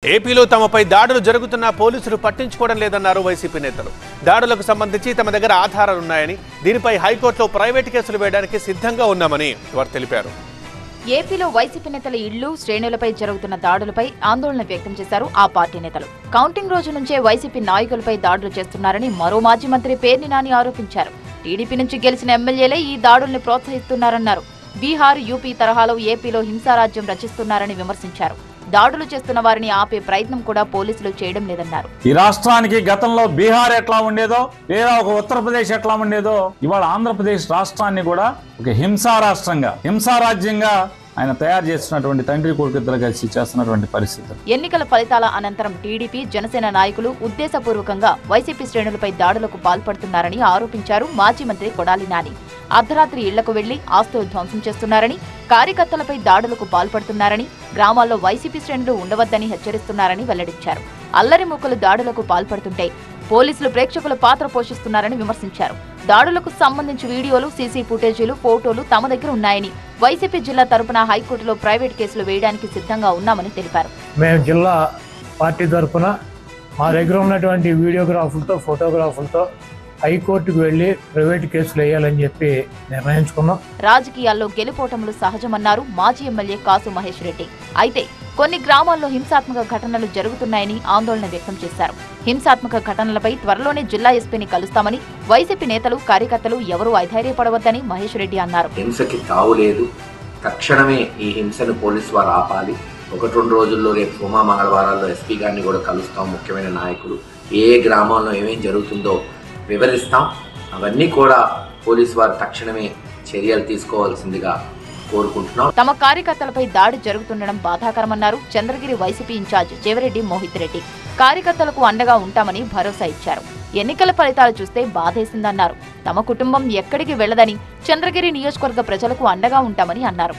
ఏపీలో తమపై దాడులు జరుగుతున్న పోలీసులు పట్టించుకోవడం లేదన్నారు వైసీపీ నేతలు. దాడులకు సంబంధించి తమ దగ్గర ఆధారాలున్నాయని, దీనిపై హైకోర్టులో ప్రైవేట్ కేసులు వేయడానికి సిద్ధంగా ఉన్నామని వారు తెలిపారు. ఏపీలో వైసీపీ నేతల ఇళ్లు, శ్రేణులపై జరుగుతున్న దాడులపై ఆందోళన వ్యక్తం చేశారు ఆ పార్టీ నేతలు. కౌంటింగ్ రోజు నుంచే వైసీపీ నాయకులపై దాడులు చేస్తున్నారని మరో మాజీ మంత్రి పేర్ని నాని ఆరోపించారు. టీడీపీ నుంచి గెలిచిన ఎమ్మెల్యేలే ఈ దాడుల్ని ప్రోత్సహిస్తున్నారన్నారు. బీహార్, యూపీ తరహాలో ఏపీలో హింసారాజ్యం రచిస్తున్నారని విమర్శించారు. దాడులు చేస్తున్న వారిని ఆపే ప్రయత్నం కూడా పోలీసులు చేయడం లేదన్నారు. ఈ రాష్ట్రానికి గతంలో బీహార్ ఎట్లా ఉండేదో, లేదా ఒక ఉత్తరప్రదేశ్ ఎట్లా ఉండేదో, ఇవాళ ఆంధ్రప్రదేశ్ రాష్ట్రాన్ని కూడా ఒక హింసా రాష్ట్రంగా, హింసారాజ్యంగా ఆయన తయారు చేస్తున్నటువంటి తండ్రి కొడుకు ఇద్దరు కలిసి చేస్తున్నటువంటి పరిస్థితి. ఎన్నికల ఫలితాల అనంతరం టీడీపీ, జనసేన నాయకులు ఉద్దేశపూర్వకంగా వైసీపీ శ్రేణులపై దాడులకు పాల్పడుతున్నారని ఆరోపించారు మాజీ మంత్రి కొడాలి నాని. అర్ధరాత్రి ఇళ్లకు వెళ్లి ఆస్తులు ధ్వంసం చేస్తున్నారని, కార్యకర్తలపై దాడులకు పాల్పడుతున్నారని, గ్రామాల్లో వైసీపీ శ్రేణులు ఉండవద్దని హెచ్చరిస్తున్నారని వెల్లడించారు. అల్లరి మూకలు దాడులకు పాల్పడుతుంటే పోలీసులు ప్రేక్షకుల పాత్ర పోషిస్తున్నారని విమర్శించారు. దాడులకు సంబంధించి వీడియోలు, సీసీ ఫుటేజీలు, ఫోటోలు తమ దగ్గర ఉన్నాయని, వైసీపీ జిల్లా తరపున హైకోర్టులో ప్రైవేట్ కేసులు వేయడానికి సిద్ధంగా ఉన్నామని తెలిపారు. మేము జిల్లా పార్టీ తరపున మా దగ్గర ఉన్నటువంటి వీడియోగ్రాఫులతో, ఫోటోగ్రాఫులతో హైకోర్టుకు వెళ్లి ప్రైవేట్ కేసులు వేయాలని చెప్పి నిర్ణయించుకున్నాం. రాజకీయాల్లో గెలుపోటములు సహజమన్నారు మాజీ ఎమ్మెల్యే కాసు మహేష్ రెడ్డి. అయితే కొన్ని గ్రామాల్లో హింసాత్మక ఘటనలు జరుగుతున్నాయని ఆందోళన వ్యక్తం చేశారు. హింసాత్మక ఘటనలపై త్వరలోనే జిల్లా ఎస్పీని కలుస్తామని, వైసీపీ నేతలు, కార్యకర్తలు ఎవరూ అధైర్యపడవద్దని మహేష్ రెడ్డి అన్నారు. హింసకి తావులేదు, తక్షణమే ఈ హింసను పోలీసు వారు ఆపాలి. 1-2 రోజుల్లో రేపు సోమ మంగళవారాల్లో ఎస్పీ గారిని కూడా కలుస్తాం. ముఖ్యమైన నాయకులు ఏ గ్రామాల్లో ఏమేం జరుగుతుందో వివరిస్తాం. అవన్నీ కూడా పోలీసు వారు తక్షణమే చర్యలు తీసుకోవాల్సిందిగా కోరుకుంటున్నాం. తమ కార్యకర్తలపై దాడి జరుగుతుండడం బాధాకరమన్నారు చంద్రగిరి వైసీపీ ఇన్ఛార్జ్ జేవిరెడ్డి మోహిత్ రెడ్డి. కార్యకర్తలకు అండగా ఉంటామని భరోసా ఇచ్చారు. ఎన్నికల ఫలితాలు చూస్తే బాధేసిందన్నారు. తమ కుటుంబం ఎక్కడికి వెళ్లదని, చంద్రగిరి నియోజకవర్గ ప్రజలకు అండగా ఉంటామని అన్నారు.